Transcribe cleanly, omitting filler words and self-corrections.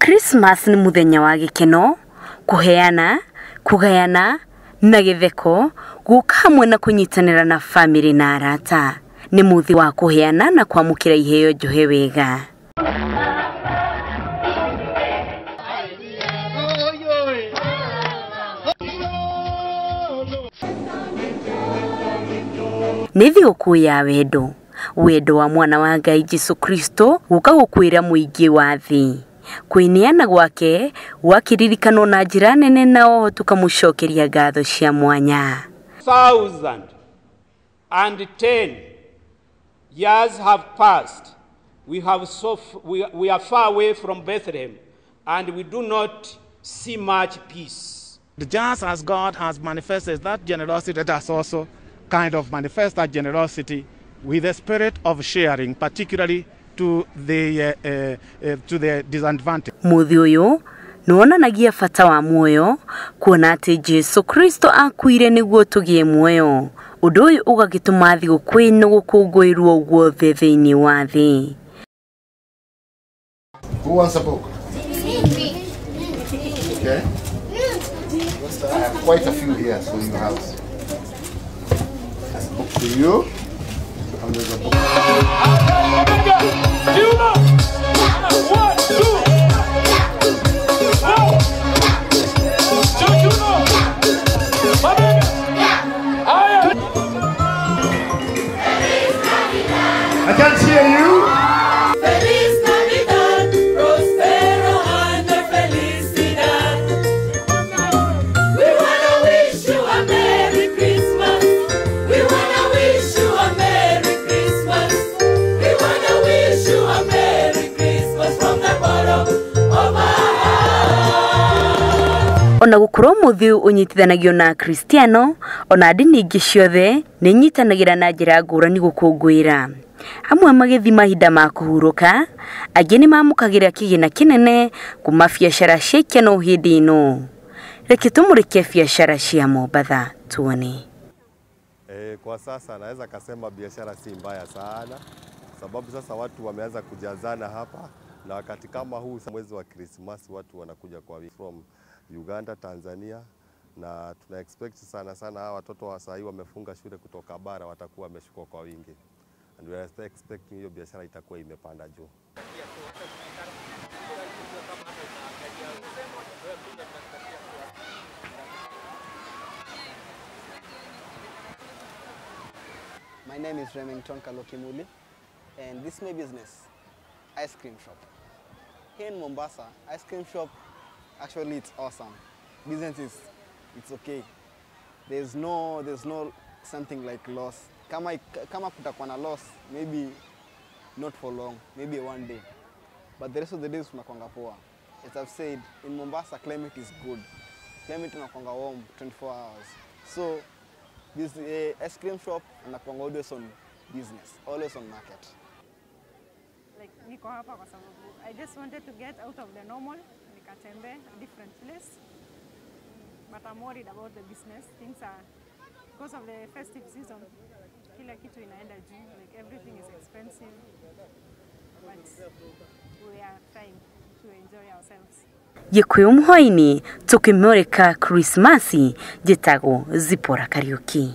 Christmas ni muthenya wa gikeno, kuheana, kugayana na githeko, guka hamwe na kunyitanira na family na arata. Ni muthi wa kuheana na kwamukira iheo njohe wega. Nithi ukuya wendo, wendo wa mwana wa Ngai Jesu Kristo guka gukwira muingi wa thi. Kuineana gwake wakiririkano na njira nene nao tukamucokeria ngatho cia mwanya. 1010 years have passed. We are far away from Bethlehem, and we do not see much peace. Just as God has manifested that generosity, let us also kind of manifest that generosity with the spirit of sharing, particularly to the disadvantaged. Muthi uyu nuonanagia fata wa muoyo, kuona ati Jesu Kristo akuire niguo tugie muoyo. Undu uyu ugagituma thi gukwino gukungwirwo guothe thiini wa thi. Who wants a book? Okay. I have quite a few here, so you have a book to you. And there's a book. I can't hear you. Ona gukuro muthi unyitithanagio na Kristiano, ona ndini ingi ciothe ni nyitanagira na njira ngurani gukungwira. Amwe magithi mahinda ma kuhuruka, angi ni mamukagira kigina kinene kuma biacara cia no hindi ino. Reke tumurike biacara cia Mombatha tuone. Kwa sasa naweza kasema biashara si mbaya sana, sababu sasa watu wameanza kujazana hapa, na wakati kama huu mwezi wa Christmas watu wanakuja kwa from Uganda, Tanzania, na tuna expect sana hawa watoto wa sasa wamefunga shule kutoka bara watakuwa wameshuka kwa wingi, and we are expecting hiyo biashara itakuwa imepanda juu. My name is Remington Kalokimuli, and this is my business, ice cream shop. Here in Mombasa, ice cream shop, actually it's awesome. Business it's okay. There's no something like loss. Kama kutakuwa na loss, maybe not for long, maybe one day. But the rest of the days tunakuanga poa. As I've said, in Mombasa climate is good. Climate tunakuanga warm 24 hours. So this ice cream shop tunakuanga always on business, always on market. Like niko hapa kwa sababu I just wanted to get out of the normal, nikatembe a different place. But I'm worried about the business. Things are, because of the festive season, kila kitu inaenda juu, like everything is expensive. But we are trying to enjoy ourselves. Gikuyu muhoini tukimurika Christmas jitago Zipora Kariuki.